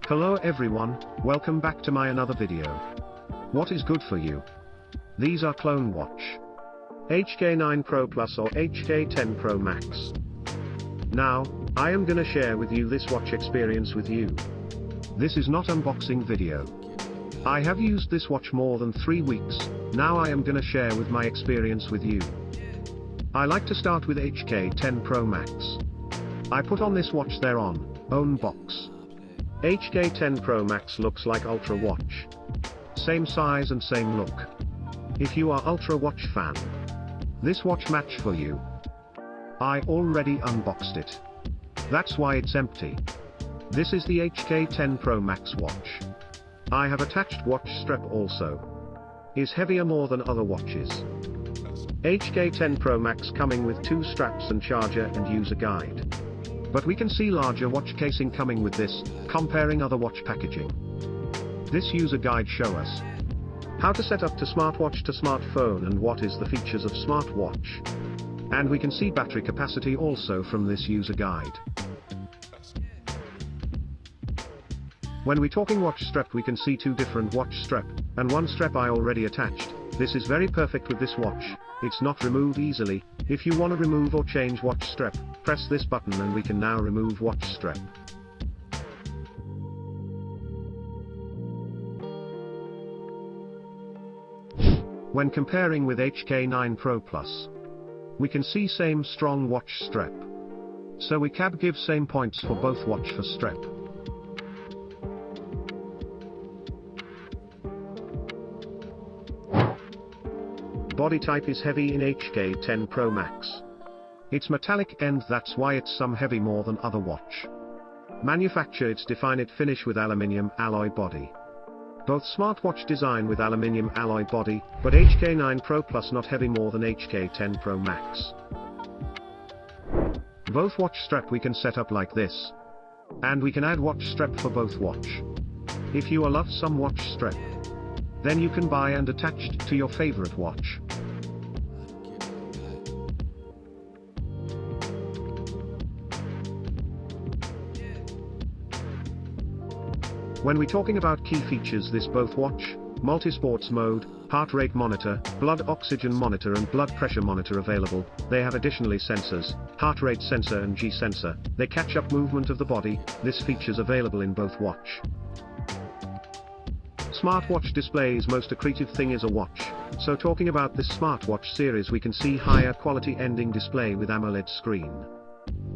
Hello everyone, welcome back to my another video. What is good for you? These are clone watch. HK9 Pro Plus or HK10 Pro Max. Now, I am gonna share with you this watch experience with you. This is not unboxing video. I have used this watch more than 3 weeks, now I am gonna share with my experience with you. I like to start with HK10 Pro Max. I put on this watch there on own box. HK10 Pro Max looks like Ultra watch. Same size and same look. If you are Ultra watch fan, this watch match for you. I already unboxed it. That's why it's empty. This is the HK10 Pro Max watch. I have attached watch strap also. Is heavier more than other watches. HK10 Pro Max coming with 2 straps and charger and user guide. But we can see larger watch casing coming with this, comparing other watch packaging. This user guide show us how to set up to smartwatch to smartphone and what is the features of smartwatch. And we can see battery capacity also from this user guide. When we talking watch strap we can see 2 different watch strap, and 1 strap I already attached. This is very perfect with this watch, it's not remove easily. If you want to remove or change watch strap, press this button and we can now remove watch strap. When comparing with HK9 Pro Plus, we can see same strong watch strap. So we can give same points for both watch for strap. Body type is heavy in HK10 Pro Max. It's metallic and that's why it's some heavy more than other watch. Manufacture it's defined finish with aluminium alloy body. Both smartwatch design with aluminium alloy body, but HK9 Pro Plus not heavy more than HK10 Pro Max. Both watch strap we can set up like this. And we can add watch strap for both watch. If you love some watch strap, then you can buy and attach it to your favorite watch. When we talking about key features this both watch, multi-sports mode, heart rate monitor, blood oxygen monitor and blood pressure monitor available. They have additionally sensors, heart rate sensor and G sensor, they catch up movement of the body, this features available in both watch. Smartwatch displays most accretive thing is a watch, so talking about this smartwatch series we can see higher quality ending display with AMOLED screen.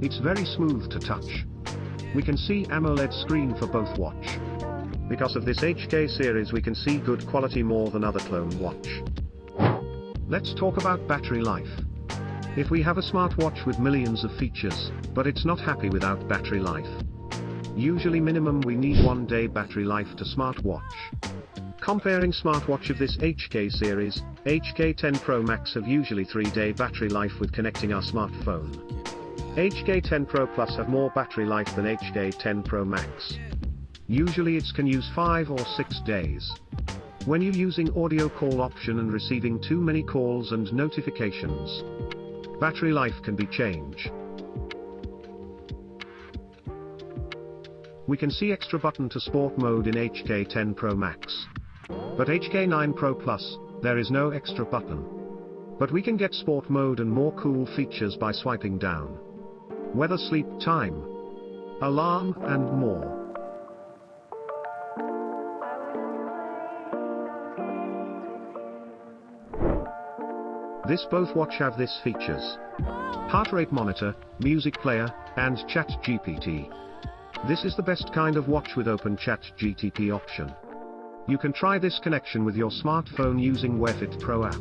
It's very smooth to touch. We can see AMOLED screen for both watch. Because of this HK series we can see good quality more than other clone watch. Let's talk about battery life. If we have a smartwatch with millions of features, but it's not happy without battery life. Usually minimum we need 1 day battery life to smartwatch. Comparing smartwatch of this HK series, HK10 Pro Max have usually 3-day battery life with connecting our smartphone. HK10 Pro Plus have more battery life than HK10 Pro Max. Usually it can use 5 or 6 days. When you're using audio call option and receiving too many calls and notifications, battery life can be changed. We can see extra button to sport mode in HK10 Pro Max. But HK9 Pro Plus, there is no extra button. But we can get sport mode and more cool features by swiping down. Weather, sleep time, alarm and more. This both watch have this features. Heart rate monitor, music player, and chat GPT. This is the best kind of watch with open chat GTP option. You can try this connection with your smartphone using Wear Fit Pro app.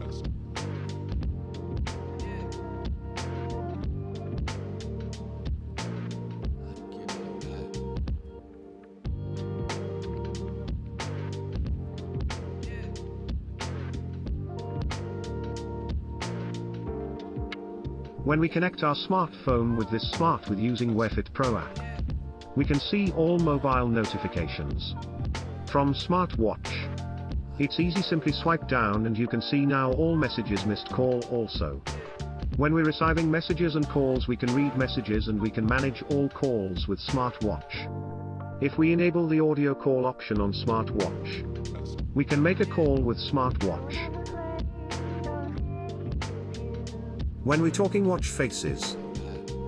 When we connect our smartphone with this smart with using Wear Fit Pro app, we can see all mobile notifications from smartwatch. It's easy, simply swipe down and you can see now all messages, missed call also. When we're receiving messages and calls we can read messages and we can manage all calls with smartwatch. If we enable the audio call option on smartwatch, we can make a call with smartwatch. When we're talking watch faces,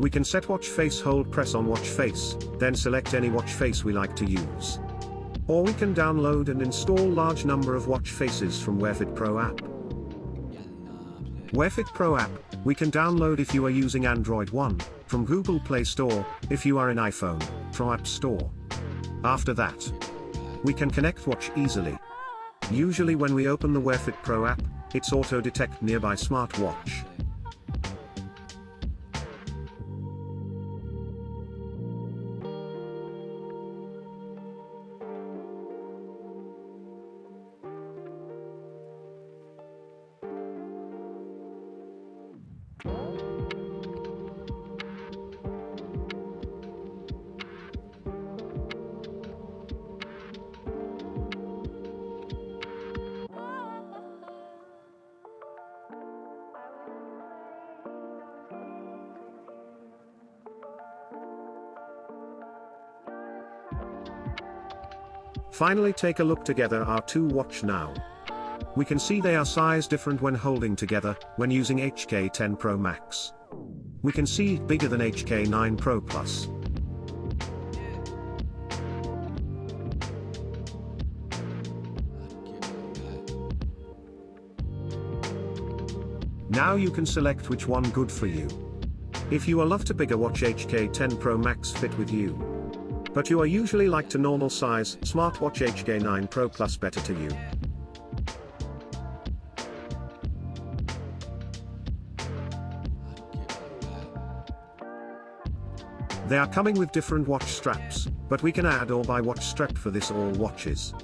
we can set watch face, hold press on watch face, then select any watch face we like to use. Or we can download and install large number of watch faces from WearFit Pro app. WearFit Pro app, we can download if you are using Android One, from Google Play Store, if you are in iPhone, from App Store. After that, we can connect watch easily. Usually when we open the WearFit Pro app, it's auto-detect nearby smartwatch. Finally, take a look together our two watch now. We can see they are size different when holding together, when using HK10 Pro Max. We can see it bigger than HK9 Pro Plus. Now you can select which one good for you. If you are love to bigger watch, HK10 Pro Max fit with you. But you are usually like to normal size, smartwatch HK9 Pro Plus better to you. They are coming with different watch straps, but we can add or buy watch strap for this all watches.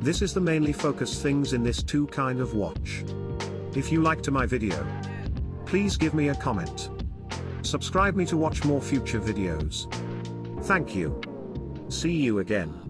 This is the mainly focus things in this two kind of watch. If you liked my video, please give me a comment. Subscribe me to watch more future videos. Thank you. See you again.